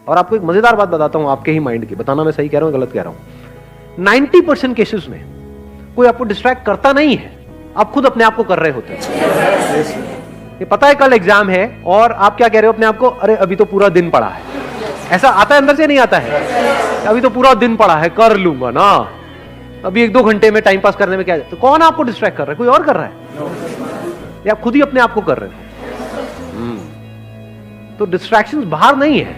और आपको एक मजेदार बात बताता हूं आपके ही माइंड की, बताना मैं सही कह रहा हूं गलत कह रहा हूं। 90% केसेस में कोई आपको डिस्ट्रैक्ट करता नहीं है, आप खुद अपने आप को कर रहे होते हैं। ये पता है कल एग्जाम है और आप क्या कह रहे हो अपने आप को, अरे अभी तो पूरा दिन पड़ा है। ऐसा आता है अंदर से, नहीं आता है? अभी तो पूरा दिन पड़ा है, कर लूंगा ना, अभी 1-2 घंटे में टाइम पास करने में क्या। तो कौन आपको डिस्ट्रैक्ट कर रहा है? कोई और कर रहा है या आप खुद ही अपने आप को कर रहे हो? तो डिस्ट्रैक्शंस बाहर नहीं है,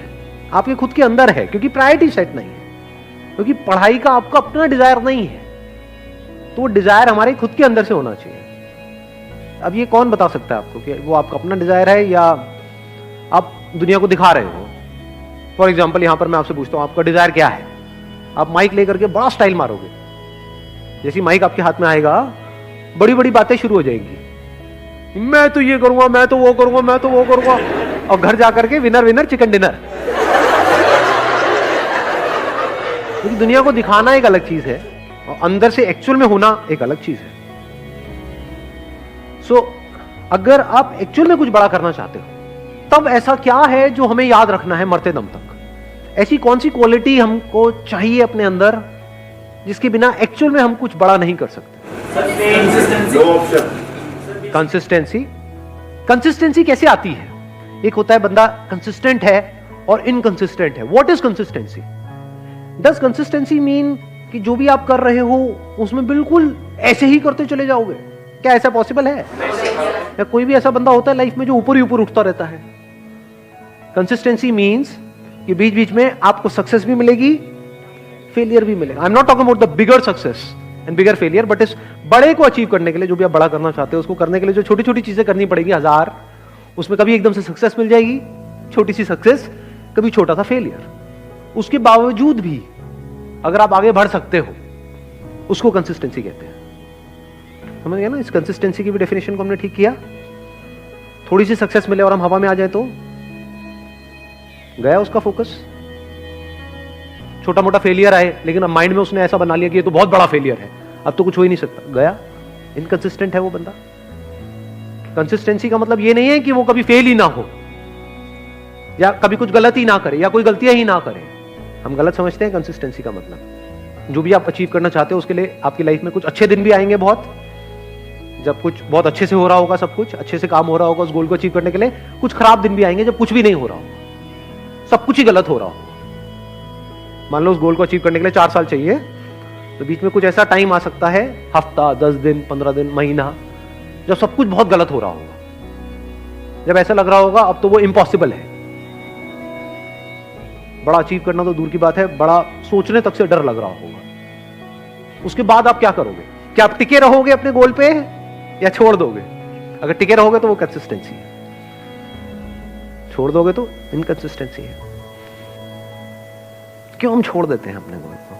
आपके खुद के अंदर है, क्योंकि प्रायोरिटी सेट नहीं है, क्योंकि पढ़ाई का आपका अपना डिजायर नहीं है। तो वो डिजायर हमारे खुद के अंदर से होना चाहिए। अब ये कौन बता सकता है आपको कि वो आपका अपना डिजायर है या आप दुनिया को दिखा रहे हो? फॉर एग्जाम्पल यहां पर मैं आपसे पूछता हूं आपका डिजायर क्या है? आप माइक लेकर के बड़ा स्टाइल मारोगे, जैसी माइक आपके हाथ में आएगा बड़ी बड़ी बातें शुरू हो जाएंगी, मैं तो ये करूंगा, मैं तो वो करूंगा, मैं तो वो करूंगा, और घर जाकर के विनर विनर चिकन डिनर। क्योंकि दुनिया को दिखाना एक अलग चीज है और अंदर से एक्चुअल में होना एक अलग चीज है। अगर आप एक्चुअल में कुछ बड़ा करना चाहते हो, तब ऐसा क्या है जो हमें याद रखना है मरते दम तक? ऐसी कौन सी क्वालिटी हमको चाहिए अपने अंदर जिसके बिना एक्चुअल में हम कुछ बड़ा नहीं कर सकते? कंसिस्टेंसी। कंसिस्टेंसी कैसे आती है? एक होता है बंदा कंसिस्टेंट है और इनकंसिस्टेंट है। What is consistency? Does consistency mean कि जो भी आप कर रहे हो उसमें बिल्कुल ऐसे ही करते चले जाओगे? क्या ऐसा पॉसिबल है? या कोई भी ऐसा बंदा होता है लाइफ में जो ऊपर ही ऊपर उठता रहता है? कंसिस्टेंसी मीन्स कि बीच बीच में आपको सक्सेस भी मिलेगी, फेलियर भी मिलेगा। I am not talking about the bigger success and bigger failure, but इस बड़े को अचीव करने के लिए, जो भी आप बड़ा करना चाहते हो उसको करने के लिए जो छोटी छोटी चीजें करनी पड़ेगी 1000, उसमें कभी एकदम से सक्सेस मिल जाएगी, छोटी सी सक्सेस, कभी छोटा सा फेलियर। उसके बावजूद भी अगर आप आगे बढ़ सकते हो, उसको कंसिस्टेंसी कहते हैं। समझ गया ना? इस कंसिस्टेंसी की भी डेफिनेशन को हमने ठीक किया। थोड़ी सी सक्सेस मिले और हम हवा में आ जाए तो गया उसका फोकस। छोटा मोटा फेलियर आए लेकिन अब माइंड में उसने ऐसा बना लिया कि ये तो बहुत बड़ा फेलियर है, अब तो कुछ हो ही नहीं सकता, गया। इनकंसिस्टेंट है वो बंदा। कंसिस्टेंसी का मतलब ये नहीं है कि वो कभी फेल ही ना हो या कभी कुछ गलत ही ना करे या कोई गलतियां ही ना करे। हम गलत समझते हैं कंसिस्टेंसी का मतलब। जो भी आप अचीव करना चाहते हो उसके लिए आपकी लाइफ में कुछ अच्छे दिन भी आएंगे, बहुत, जब कुछ बहुत अच्छे से हो रहा होगा, सब कुछ अच्छे से काम हो रहा होगा उस गोल को अचीव करने के लिए। कुछ खराब दिन भी आएंगे जब कुछ भी नहीं हो रहा होगा, सब कुछ ही गलत हो रहा होगा। मान लो उस गोल को अचीव करने के लिए 4 साल चाहिए, तो बीच में कुछ ऐसा टाइम आ सकता है, हफ्ता, 10 दिन, 15 दिन, महीना, जब सब कुछ बहुत गलत हो रहा होगा, जब ऐसा लग रहा होगा अब तो वो इम्पॉसिबल है। बड़ा अचीव करना तो दूर की बात है, बड़ा सोचने तक से डर लग रहा होगा। उसके बाद आप क्या करोगे? क्या आप टिके रहोगे अपने गोल पे या छोड़ दोगे? अगर टिके रहोगे तो वो कंसिस्टेंसी है, छोड़ दोगे तो इनकंसिस्टेंसी है। क्यों हम छोड़ देते हैं अपने गोल को?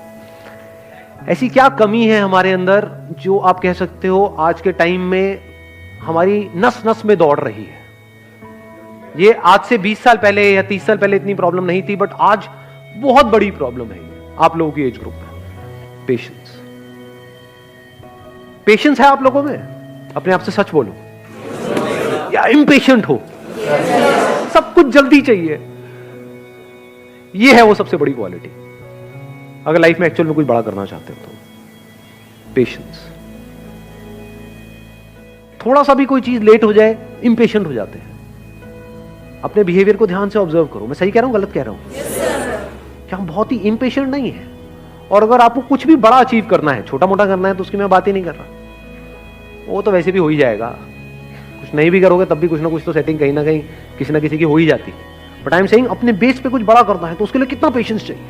ऐसी क्या कमी है हमारे अंदर जो आप कह सकते हो आज के टाइम में हमारी नस नस में दौड़ रही है? ये आज से 20 साल पहले या 30 साल पहले इतनी प्रॉब्लम नहीं थी, बट आज बहुत बड़ी प्रॉब्लम है आप लोगों की एज ग्रुप में। पेशेंस। पेशेंस है आप लोगों में? अपने आप से सच बोलो, या इम्पेशेंट हो? सब कुछ जल्दी चाहिए। ये है वो सबसे बड़ी क्वालिटी अगर लाइफ में एक्चुअल में कुछ बड़ा करना चाहते हो तो। पेशेंस। थोड़ा सा भी कोई चीज लेट हो जाए इम्पेशेंट हो जाते हैं। अपने बिहेवियर को ध्यान से ऑब्जर्व करो। मैं सही कह रहा हूं गलत कह रहा हूं? क्या हम बहुत ही इम्पेशेंट नहीं है? और अगर आपको कुछ भी बड़ा अचीव करना है, छोटा मोटा करना है, तो उसकी मैं बात ही नहीं कर रहा, वो तो वैसे भी हो ही जाएगा। कुछ नहीं भी करोगे तब भी कुछ ना कुछ तो सेटिंग कहीं ना कहीं किसी ना किसी की हो ही जाती है। बट आई एम सेइंग अपने बेस पे कुछ बड़ा करना है तो उसके लिए कितना पेशेंस चाहिए?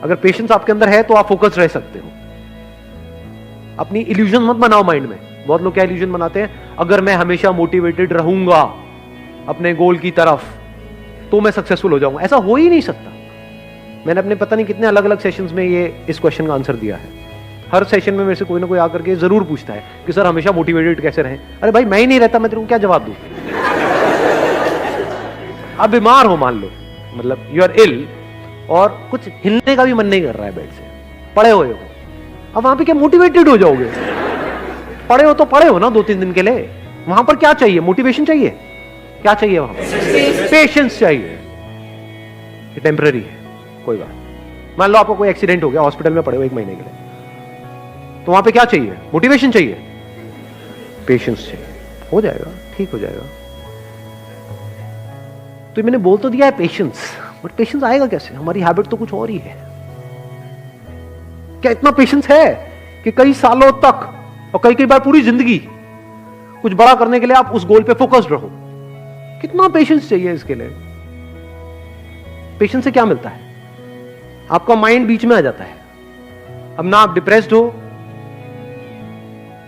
अगर पेशेंस आपके अंदर है तो आप फोकस रह सकते हो। अपनी इल्यूजन मत बनाओ माइंड में। बहुत लोग क्या इल्यूजन बनाते हैं, अगर मैं हमेशा मोटिवेटेड रहूंगा अपने गोल की तरफ तो मैं सक्सेसफुल हो जाऊंगा। ऐसा हो ही नहीं सकता। मैंने अपने पता नहीं कितने अलग अलग सेशंस में ये इस क्वेश्चन का आंसर दिया है। हर सेशन में मेरे से कोई ना कोई आकर के जरूर पूछता है कि सर हमेशा मोटिवेटेड कैसे रहें? अरे भाई मैं ही नहीं रहता, मैं तेरे को क्या जवाब दूं? आप बीमार हो मान लो, मतलब यू आर इल, और कुछ हिलने का भी मन नहीं कर रहा है बेड से, पड़े हुए हो। अब वहां पे क्या मोटिवेटेड हो जाओगे? पड़े हो तो पड़े हो ना 2-3 दिन के लिए। वहां पर क्या चाहिए? मोटिवेशन चाहिए? क्या चाहिए वहां पर? पेशेंस चाहिए। ये टेम्पररी है, कोई बात। मान लो आपको कोई एक्सीडेंट हो गया, हॉस्पिटल में पड़े हो 1 महीने के लिए, तो वहां पे क्या चाहिए? मोटिवेशन चाहिए, पेशेंस चाहिए। हो जाएगा, ठीक हो जाएगा। तो मैंने बोल तो दिया है पेशेंस, बट पेशेंस आएगा कैसे? हमारी हैबिट तो कुछ और ही है। क्या इतना पेशेंस है कि कई सालों तक और कई बार पूरी जिंदगी कुछ बड़ा करने के लिए आप उस गोल पे फोकस्ड रहो? कितना पेशेंस चाहिए इसके लिए? पेशेंस से क्या मिलता है? आपका माइंड बीच में आ जाता है। अब ना आप डिप्रेस्ड हो,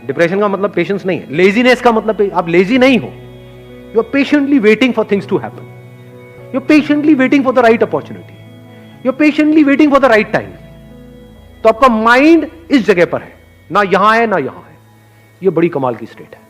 डिप्रेशन का मतलब पेशेंस नहीं है। लेजीनेस का मतलब आप लेजी नहीं हो, you are patiently waiting for things to happen, you are patiently waiting for the right opportunity, you are patiently waiting for the right time. तो आपका माइंड इस जगह पर है, ना यहां है ना यहां है। यह बड़ी कमाल की स्टेट है।